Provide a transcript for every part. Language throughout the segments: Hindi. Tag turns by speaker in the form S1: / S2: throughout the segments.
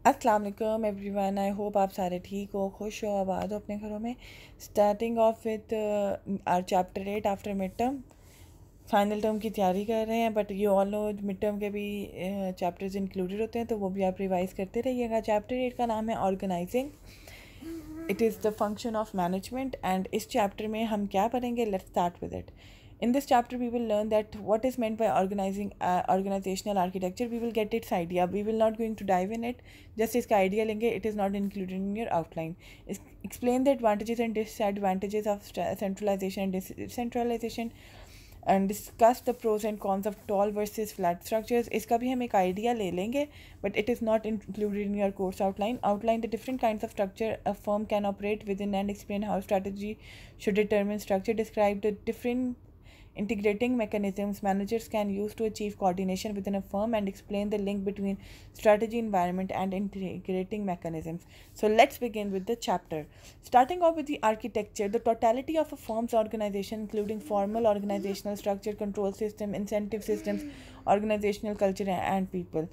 S1: अस्सलाम वालेकुम एवरीवन। आई होप आप सारे ठीक हो, खुश हो, आबाद हो अपने घरों में। Starting off with our chapter 8 after mid term. Final term की तैयारी कर रहे हैं, but you all know mid term के भी चैप्टर्स इंक्लूडेड होते हैं, तो वो भी आप रिवाइज करते रहिएगा। चैप्टर 8 का नाम है organising, it is the function of management. And इस चैप्टर में हम क्या पढ़ेंगे, let's start with it. In this chapter, we will learn that what is meant by organizing organizational architecture. We will get its idea. We will not going to dive in it. Just इसका idea लेंगे. It is not included in your outline. Explain the advantages and disadvantages of centralization and decentralization, and discuss the pros and cons of tall versus flat structures. इसका भी हम एक idea ले लेंगे, but it is not included in your course outline. Outline the different kinds of structure a firm can operate within and explain how strategy should determine structure. Describe the different integrating mechanisms managers can use to achieve coordination within a firm, and explain the link between strategy, environment, and integrating mechanisms. So let's begin with the chapter. Starting off with the architecture, the totality of a firm's organization, including formal organizational structure, control system, incentive systems, organizational culture, and people.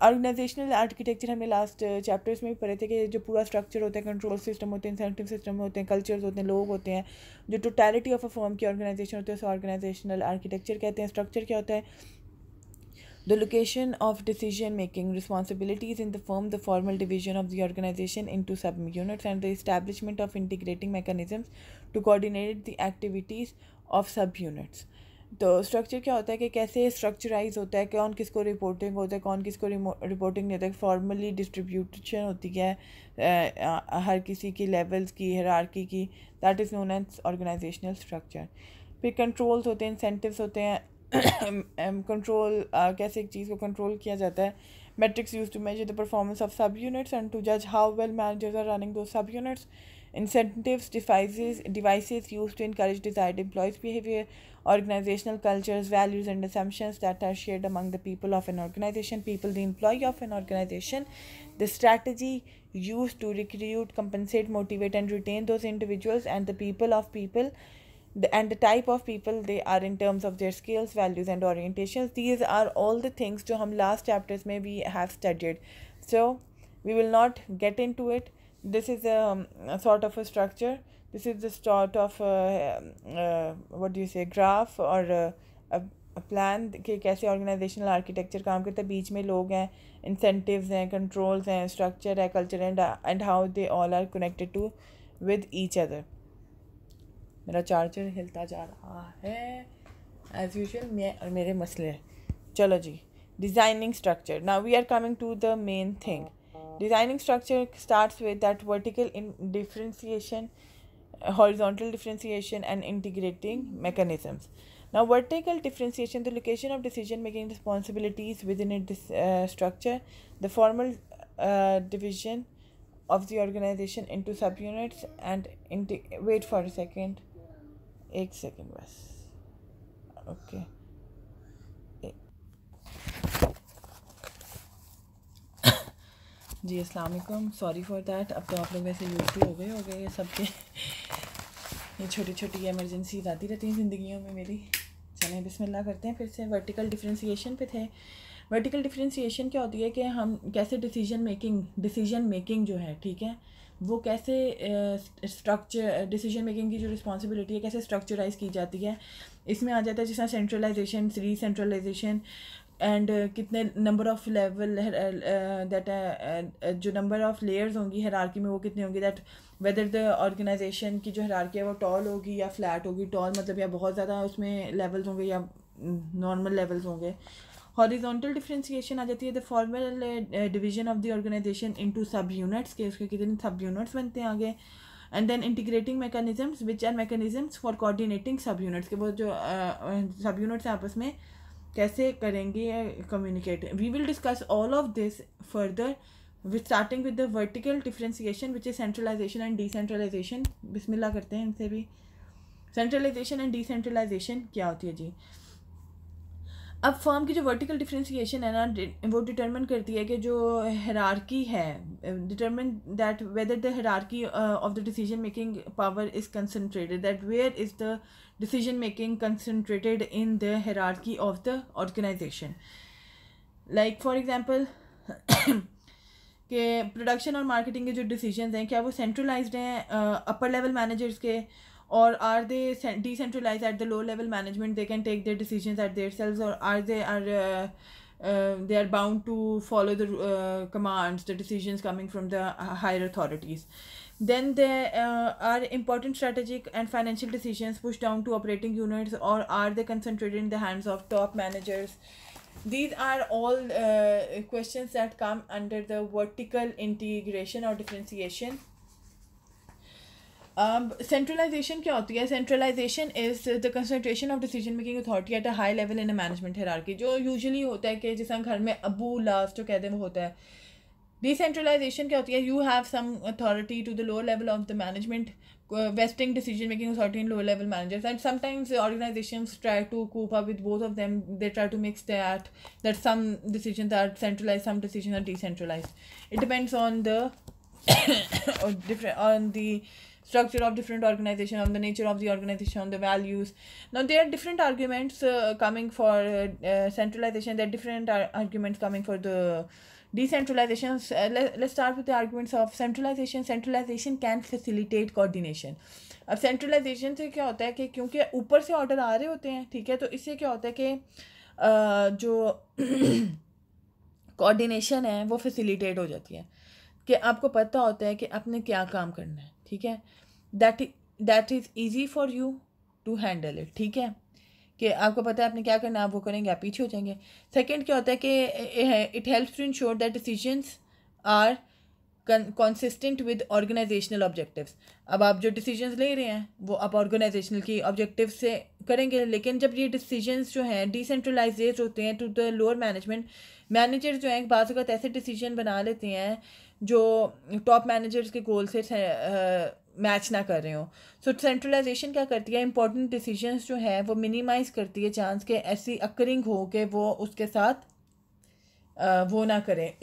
S1: Organisational architecture हमने लास्ट चैप्टर्स में भी पढ़े थे कि जो पूरा स्ट्रक्चर होता है, कंट्रोल सिस्टम होते हैं, इंसेंटिव सिस्टम होते हैं, कल्चर्स होते हैं, लोग होते हैं, जो टोटलिटी ऑफ अ फर्म की ऑर्गेनाइजेशन होती है उसे ऑर्गेनाइजेशनल आर्किटेक्चर कहते हैं. स्ट्रक्चर क्या होता है? The location of decision making responsibilities in the firm, the formal division of the organization into subunits, and the establishment of integrating mechanisms to coordinate the activities of subunits. तो स्ट्रक्चर क्या होता है कि कैसे स्ट्रक्चराइज होता है, कौन किसको रिपोर्टिंग होता है, कौन किसको रिपोर्टिंग नहीं होता है, फॉर्मली डिस्ट्रीब्यूशन होती है हर किसी की लेवल्स की, हायरार्की की. That is known as organisational structure. फिर कंट्रोल्स होते हैं, इंसेंटिव्स होते हैं. कंट्रोल कैसे एक चीज़ को कंट्रोल किया जाता है. metrics used to measure the performance of subunits and to judge how well managers are running those subunits. Incentives, devices used to encourage desired employees' behavior. Organizational cultures, values, and assumptions that are shared among the people of an organization. People, the employee of an organization. The strategy used to recruit, compensate, motivate, and retain those individuals. And the people of people, and the type of people they are in terms of their skills, values, and orientations. These are all the things जो हम last chapters में we have studied. So we will not get into it. This is a sort of a structure. This is the sort of what do you say, graph or a plan कि कैसे organizational architecture काम करता है. बीच में लोग हैं, incentives हैं, controls हैं, structure है, culture and how they all are connected to with each other. मेरा चार्जर हिलता जा रहा है एज़ यूजुअल, मैं और मेरे मसले. चलो जी, designing structure. Now we are coming to the main thing. Designing structure starts with that vertical in differentiation, horizontal differentiation, and integrating mechanisms. Now, vertical differentiation, the location of decision-making responsibilities within a structure, the formal division of the organization into subunits, and wait for a second. एक सेकेंड बस. ओके जी, अस्सलाम वालेकुम. Sorry for that. अब तो आप लोग वैसे यूज़ भी हो गए ये सबके. ये छोटी छोटी एमरजेंसीज आती रहती हैं ज़िंदगियों में मेरी. चलें बिस्मिल्लाह करते हैं फिर से. वर्टिकल डिफरेंशिएशन पे थे. वर्टिकल डिफरेंशिएशन क्या होती है कि हम कैसे डिसीजन मेकिंग जो है, ठीक है, वो कैसे स्ट्रक्चर, डिसीजन मेकिंग की जो रिस्पॉन्सिबिलिटी है कैसे स्ट्रक्चराइज की जाती है. इसमें आ जाता है जिस तरह सेंट्रलाइजेशन, रीसेंट्रलाइजेशन, एंड कितने नंबर ऑफ लेवल दैट जो नंबर ऑफ लेयर्स होंगी हायरार्की में वो कितने होंगी. दैट वेदर द ऑर्गेनाइजेशन की जो हायरार्की है वो टॉल होगी या फ्लैट होगी. टॉल मतलब या बहुत ज़्यादा उसमें लेवल्स होंगे या नॉर्मल लेवल्स होंगे. हॉरिजॉन्टल डिफरेंशिएशन आ जाती है the formal division of the organisation into sub units के उसके कितने सब यूनिट्स बनते हैं आगे. And then integrating mechanisms which are mechanisms for coordinating sub units के वो जो सब यूनिट्स हैं आपस में कैसे करेंगे communicate. We will discuss all of this further with starting with the vertical differentiation which is centralization and decentralization. बिस्मिल्लाह करते हैं इनसे भी. सेंट्रलाइजेशन एंड डिसेंट्रलाइजेशन क्या होती है जी. अब फर्म की जो वर्टिकल डिफरेंशिएशन है ना, वो डिटरमिन करती है कि जो हायरार्की है, determine that whether the hierarchy of the decision making power is concentrated, that where is the decision making concentrated in the hierarchy of the organization. Like for example कि प्रोडक्शन और मार्केटिंग के जो डिसीजंस हैं क्या वो सेंट्रलाइज्ड हैं अपर लेवल मैनेजर्स के, और are they decentralise at the low level management, they can take their decisions at their selves, और are they are bound to follow the commands, the decisions coming from the higher authorities. Then there are important strategic and financial decisions pushed down to operating units, or are they concentrated in the hands of top managers? These are all questions that come under the vertical integration or differentiation. Centralization क्या होती है? Centralization is the concentration of decision making authority at a high level in a management hierarchy. जो usually होता है कि जैसे घर में अबू लास्ट जो कहते हैं वो होता है. Decentralization क्या होती है? You have some authority to the lower level of the management, vesting decision making authority in lower level managers, and sometimes organizations try to cope up with both of them. They try to mix that some decisions are centralized, some decisions are decentralized. It depends on the on the structure of different organization, on the nature of the organization, on the values. Now there are different arguments coming for centralization. There are different arguments coming for the decentralization. Let's start with the arguments of centralization. Centralization can facilitate coordination. अब centralization से क्या होता है कि क्योंकि ऊपर से ऑर्डर आ रहे होते हैं, ठीक है, तो इससे क्या होता है कि जो कोऑर्डिनेशन है वो फैसिलिटेट हो जाती है कि आपको पता होता है कि आपने क्या काम करना है, ठीक है, that is easy for you to handle it, ठीक है, कि आपको पता है आपने क्या करना है, आप वो करेंगे, आप पीछे हो जाएंगे. सेकंड क्या होता है कि it helps to ensure that decisions are consistent with organisational objectives. अब आप जो डिसीजंस ले रहे हैं वो आप ऑर्गेनाइजेशनल की ऑब्जेक्टिव से करेंगे, लेकिन जब ये डिसीजंस जो हैं डिसेंट्रलाइजेड होते हैं to the lower management, manager जो हैं बाज़ वक़्त ऐसे डिसीजन बना लेते हैं जो टॉप मैनेजर्स के गोल से मैच ना कर रहे हो. सो सेंट्रलाइजेशन क्या करती है? इंपॉर्टेंट डिसीजंस जो है वो मिनिमाइज़ करती है चांस के ऐसी अकरिंग हो कि वो उसके साथ वो ना करें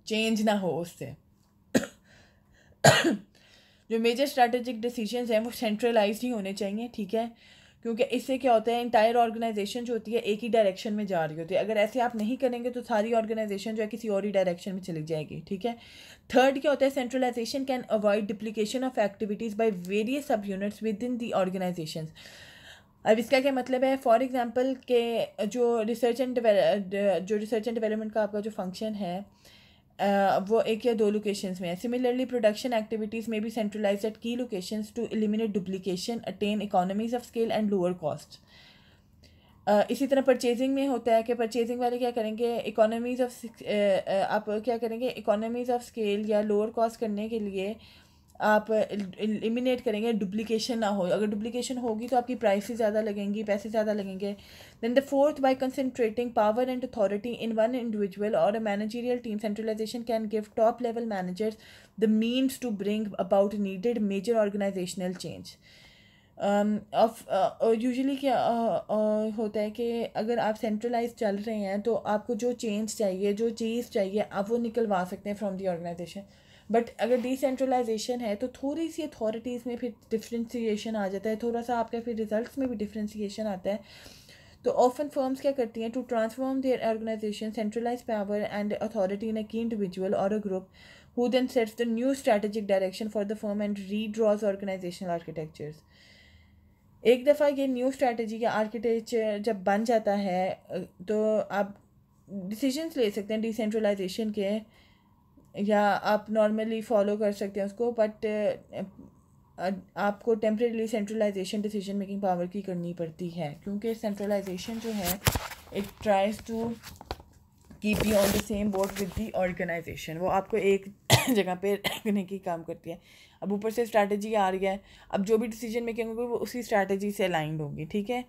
S1: चेंज ना हो उससे. जो मेजर स्ट्रैटेजिक डिसीजंस हैं वो सेंट्रलाइज्ड ही होने चाहिए, ठीक है, क्योंकि इससे क्या होता है इंटायर ऑर्गेनाइजेशन जो होती है एक ही डायरेक्शन में जा रही होती है. अगर ऐसे आप नहीं करेंगे तो सारी ऑर्गेनाइजेशन जो है किसी और ही डायरेक्शन में चली जाएगी, ठीक है. थर्ड क्या होता है? Centralization can avoid duplication of activities by various sub units within the organization. अब इसका क्या मतलब है? फॉर एग्जांपल के जो रिसर्च एंड डेवलपमेंट का आपका जो फंक्शन है वो एक या दो लोकेशंस में है. सिमिलरली प्रोडक्शन एक्टिविटीज़ में भी centralise at key locations to eliminate duplication, attain economies of scale and lower cost. इसी तरह परचेजिंग में होता है कि परचेजिंग वाले क्या करेंगे? इकोनॉमीज ऑफ आप क्या करेंगे? इकोनॉमीज ऑफ स्केल या लोअर कॉस्ट करने के लिए आप एलिमिनेट करेंगे, डुप्लीकेशन ना हो. अगर डुप्लीकेशन होगी तो आपकी प्राइसेस ज़्यादा लगेंगी, पैसे ज़्यादा लगेंगे. Then the fourth, by concentrating power and authority in one individual और a managerial team, centralisation can give top level managers the means to bring about needed major organisational change. Usually क्या होता है कि अगर आप सेंट्रलाइज चल रहे हैं तो आपको जो चेंज चाहिए, जो चीज़ चाहिए, आप वो निकलवा सकते हैं फ्रॉम दी ऑर्गेनाइजेशन. बट अगर डिसेंट्रलाइजेशन है तो थोड़ी सी अथॉरिटीज़ में फिर डिफ्रेंसीशन आ जाता है, थोड़ा सा आपका फिर रिजल्ट्स में भी डिफ्रेंसीशन आता है. तो ऑफन फर्म्स क्या करती हैं? To transform their organisation centralise power and authority in a key individual और a group who then sets the new strategic direction for the firm and redraws organisational architectures. एक दफ़ा ये न्यू स्ट्रैटेजी या आर्किटेक्चर जब बन जाता है तो आप डिसीजंस ले सकते हैं डिसेंट्रलाइजेशन के, या आप नॉर्मली फॉलो कर सकते हैं उसको, बट आपको temporarily centralisation decision making power की करनी पड़ती है, क्योंकि सेंट्रलाइजेशन जो है it tries to keep you on the same boat with the organisation. वो आपको एक जगह पे रखने की काम करती है. अब ऊपर से स्ट्रैटेजी आ रही है, अब जो भी डिसीजन मेकिंग होगी वो उसी स्ट्रैटेजी से अलाइंड होगी, ठीक है.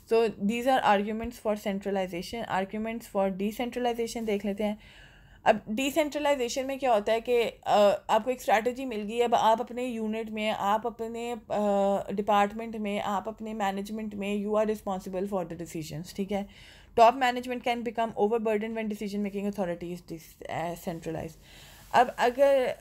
S1: So these are arguments for centralisation. Arguments for decentralisation देख लेते हैं. अब डिसेंट्रलाइजेशन में क्या होता है कि आपको एक स्ट्रैटेजी मिल गई. अब आप अपने यूनिट में, आप अपने डिपार्टमेंट में, आप अपने मैनेजमेंट में you are responsible for the decisions, ठीक है. Top management can become overburden when decision making authority is centralise. अब अगर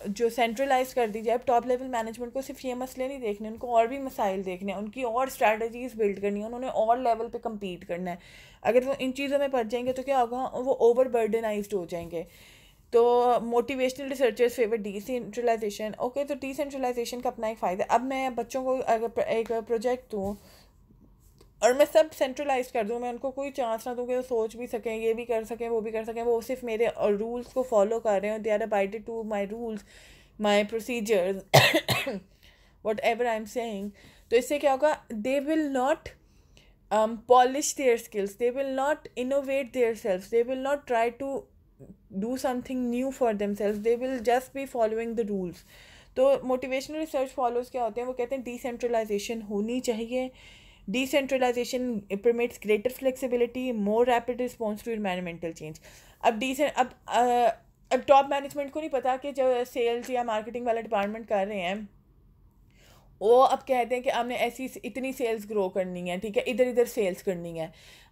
S1: जो सेंट्रलाइज कर दी जाए। अब टॉप लेवल मैनेजमेंट को सिर्फ ये मसले नहीं देखने, उनको और भी मसाइल देखने हैं, उनकी और स्ट्रैटेजीज बिल्ड करनी है, उन्होंने और लेवल पे कम्पीट करना है। अगर वो इन चीज़ों में पड़ जाएंगे तो क्या होगा, वो ओवर बर्डनाइज्ड हो जाएंगे। तो motivational researchers favour decentralisation. Okay, तो डिसेंट्रलाइजेशन का अपना एक फ़ायदा। अब मैं बच्चों को अगर एक प्रोजेक्ट दूँ और मैं सब सेंट्रलाइज कर दूँ, मैं उनको कोई चांस ना दूँ कि वो सोच भी सकें, ये भी कर सकें, वो भी कर सकें, वो सिर्फ मेरे रूल्स को फॉलो कर रहे हैं, they are abided to my rules, my procedures, whatever I am saying. तो इससे क्या होगा, they will not polish their skills, they will not innovate themselves, they will not try to do something new for themselves, they will just be following the rules. तो मोटिवेशनल रिसर्च फॉलोज क्या होते हैं, वो कहते हैं डिसेंट्रलाइजेशन होनी चाहिए। Decentralisation permits greater flexibility, more rapid response to environmental change. अब टॉप मैनेजमेंट को नहीं पता कि जो सेल्स या मार्केटिंग वाला डिपार्टमेंट कर रहे हैं, वो अब कहते हैं कि आपने ऐसी इतनी सेल्स ग्रो करनी है, ठीक है, इधर इधर सेल्स करनी है।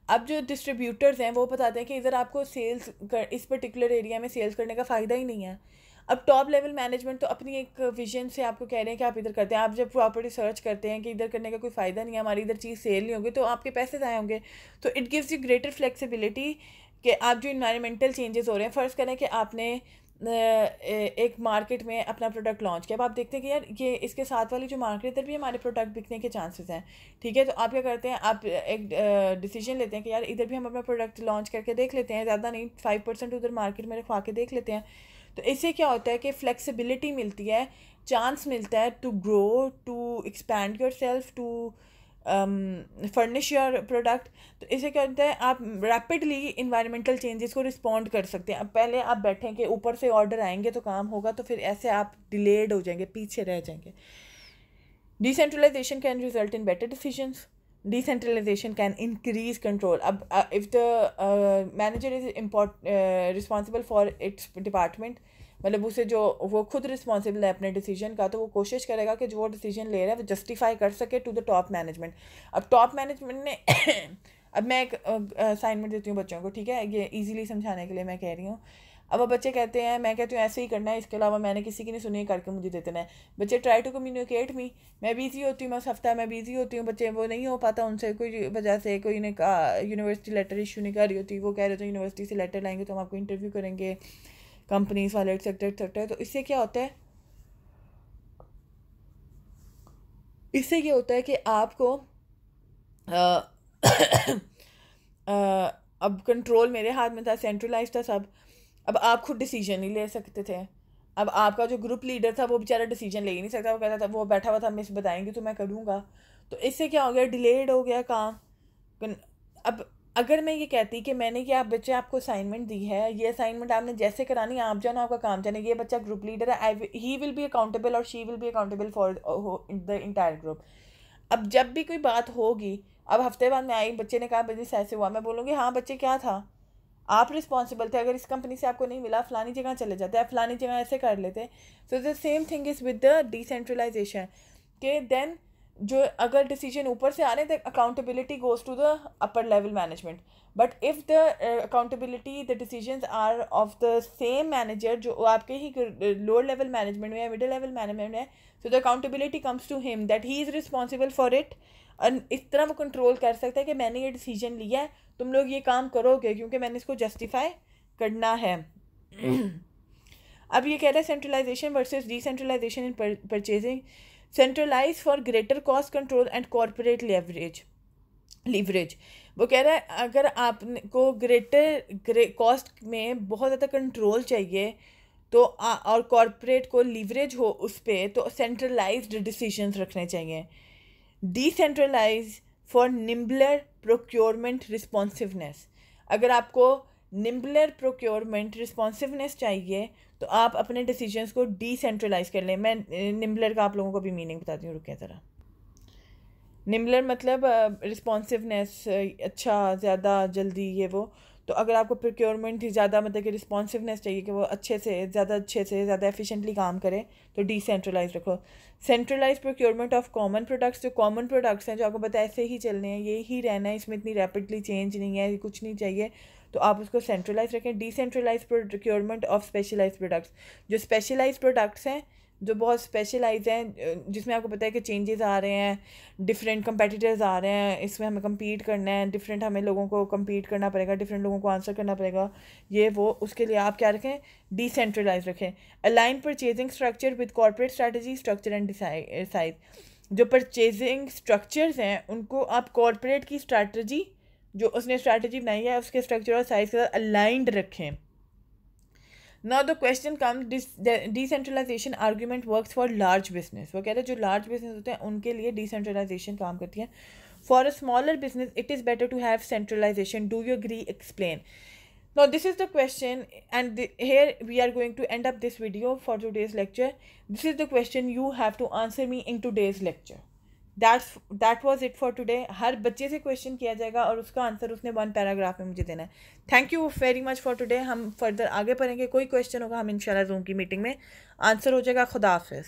S1: अब जो डिस्ट्रीब्यूटर्स हैं वो बताते हैं कि इधर आपको सेल्स इस पर्टिकुलर एरिया में सेल्स करने का फ़ायदा ही नहीं है। अब टॉप लेवल मैनेजमेंट तो अपनी एक विजन से आपको कह रहे हैं कि आप इधर करते हैं। आप जब प्रॉपर रिसर्च करते हैं कि इधर करने का कोई फ़ायदा नहीं है, हमारी इधर चीज़ सेल नहीं होगी, तो आपके पैसे ज़ाया होंगे। तो it gives you greater flexibility कि आप जो इन्वायरमेंटल चेंजेस हो रहे हैं, फ़र्ज़ करें कि आपने एक मार्केट में अपना प्रोडक्ट लॉन्च किया। अब आप देखते हैं कि यार ये इसके साथ वाली जो मार्केट इधर भी हमारे प्रोडक्ट बिकने के चांसेस हैं, ठीक है। तो आप क्या करते हैं, आप एक डिसीजन लेते हैं कि यार इधर भी हम अपना प्रोडक्ट लॉन्च करके देख लेते हैं, ज़्यादा नहीं 5% उधर मार्केट में रखवा के देख लेते हैं। तो इससे क्या होता है कि फ्लेक्सिबिलिटी मिलती है, चांस मिलता है to grow, to expand your self, to furnish your product. तो इसे क्या होता है, आप रैपिडली इन्वायरमेंटल चेंजेस को रिस्पॉन्ड कर सकते हैं। अब पहले आप बैठें कि ऊपर से ऑर्डर आएंगे तो काम होगा, तो फिर ऐसे आप डिलेड हो जाएंगे, पीछे रह जाएंगे। Decentralisation can result in better decisions, decentralisation can increase control. अब if the manager is responsible for its department, मतलब उसे जो वो खुद रिस्पॉन्सिबल है अपने डिसीजन का, तो वो कोशिश करेगा कि जो वो डिसीजन ले रहा है वो जस्टिफाई कर सके टू द टॉप मैनेजमेंट। अब टॉप मैनेजमेंट ने अब मैं एक असाइनमेंट देती हूँ बच्चों को, ठीक है, ये इजीली समझाने के लिए मैं कह रही हूँ। अब वो बच्चे कहते हैं, मैं कहती हूँ ऐसे ही करना है, इसके अलावा मैंने किसी की नहीं सुनी, करके मुझे देते हैं। बच्चे ट्राई टू कम्युनिकेट मी, मैं बिज़ी होती हूँ, मैं हफ्ता मैं बिज़ी होती हूँ, बच्चे वो नहीं हो पाता उनसे कोई वजह से, कोई ने कहा यूनिवर्सिटी लेटर इशू नहीं कर रही होती, वो कह रहे थे यूनिवर्सिटी से लेटर लाएंगे तो हम आपको इंटरव्यू करेंगे, कंपनीज वाले एक्सेट्रा एक्सेट्रा। तो इससे क्या होता है, इससे ये होता है कि आपको अब कंट्रोल मेरे हाथ में था, सेंट्रलाइज था सब। अब आप खुद डिसीजन नहीं ले सकते थे। अब आपका जो ग्रुप लीडर था वो बेचारा डिसीजन ले ही नहीं सकता, वो कहता था, वो बैठा हुआ था, मिस बताएंगे तो मैं करूँगा। तो इससे क्या हो गया, डिलेड हो गया काम। अब अगर मैं ये कहती कि मैंने कि आप बच्चे आपको असाइनमेंट दी है, ये असाइनमेंट आपने जैसे करानी है, आप जाना आपका काम जाने, ये बच्चा ग्रुप लीडर है, ही विल बी अकाउंटेबल और she will be accountable for the entire group. अब जब भी कोई बात होगी, अब हफ्ते बाद मैं आई, बच्चे ने कहा बिजनेस ऐसे हुआ, मैं बोलूँगी हाँ बच्चे क्या था, आप रिस्पॉन्सिबल थे, अगर इस कंपनी से आपको नहीं मिला फलानी जगह चले जाते, आप फलानी जगह ऐसे कर लेते। So the same thing is with the decentralisation के देन जो अगर डिसीजन ऊपर से आ रहे हैं, the accountability goes to the upper level management. But if the accountability the decisions are of the same manager, जो आपके ही लोअर लेवल मैनेजमेंट में या मिडिल लेवल मैनेजमेंट में, so the accountability comes to him that he is responsible for it. और इस तरह वो कंट्रोल कर सकता है कि मैंने ये डिसीजन लिया है, तुम लोग ये काम करोगे क्योंकि मैंने इसको जस्टिफाई करना है। अब ये कह रहा है centralisation versus decentralisation in purchasing. Centralise for greater cost control and corporate leverage. वो कह रहा है अगर आपको ग्रेटर कॉस्ट में बहुत ज़्यादा कंट्रोल चाहिए तो और कॉर्पोरेट को लीवरेज हो उस पर, तो सेंट्रलाइज्ड डिसीजंस रखने चाहिए। Decentralise for nimbler procurement responsiveness. अगर आपको निम्बलर प्रोक्योरमेंट रिस्पॉन्सिवनेस चाहिए तो आप अपने डिसीजंस को डिसेंट्रलाइज कर लें। मैं निम्बलर का आप लोगों को भी मीनिंग बताती हूँ, रुकिए ज़रा। निम्बलर मतलब रिस्पॉन्सिवनेस, अच्छा, ज़्यादा जल्दी, ये वो। तो अगर आपको प्रोक्योरमेंट ज़्यादा मतलब कि रिस्पॉन्सिवनेस चाहिए कि वो अच्छे से ज़्यादा एफिशिएंटली काम करे, तो डिसेंट्रलाइज रखो। Centralise procurement of common products. जो कॉमन प्रोडक्ट्स हैं जो आपको पता है ऐसे ही चलने हैं, ये ही रहना है, इसमें इतनी रैपिडली चेंज नहीं है, कुछ नहीं चाहिए, तो आप उसको सेंट्रलाइज रखें। Decentralise procurement of specialise products, जो स्पेशलाइज प्रोडक्ट्स हैं जो बहुत स्पेशलाइज हैं, जिसमें आपको पता है कि चेंजेस आ रहे हैं, डिफरेंट कंपेटिटर्स आ रहे हैं, इसमें हमें compete करना है, डिफरेंट हमें लोगों को compete करना पड़ेगा, डिफरेंट लोगों को आंसर करना पड़ेगा, ये वो, उसके लिए आप क्या रखें, डिसेंट्रलाइज रखें। Align purchasing structure with corporate strategy, structure and size, जो परचेजिंग स्ट्रक्चर्स हैं उनको आप कॉर्पोरेट की स्ट्रैटेजी, जो उसने स्ट्रैटेजी बनाई है उसके स्ट्रक्चर और साइज के साथ अलाइंड रखें। Now the question comes, decentralisation argument works for large business. वो कह रहे हैं जो लार्ज बिजनेस होते हैं उनके लिए डिसेंट्रलाइजेशन काम करती है। For a smaller business it is better to have centralisation, do you agree, explain. Now this is the question, and here we are going to end up this video for today's lecture. This is the question you have to answer me in today's lecture. That was it for today. हर बच्चे से क्वेश्चन किया जाएगा और उसका आंसर उसने 1 पैराग्राफ में मुझे देना है। Thank you very much for today. हम फर्दर आगे पढ़ेंगे, कोई क्वेश्चन होगा हम इंशाल्लाह जूम की मीटिंग में आंसर हो जाएगा। खुदा हाफिज़।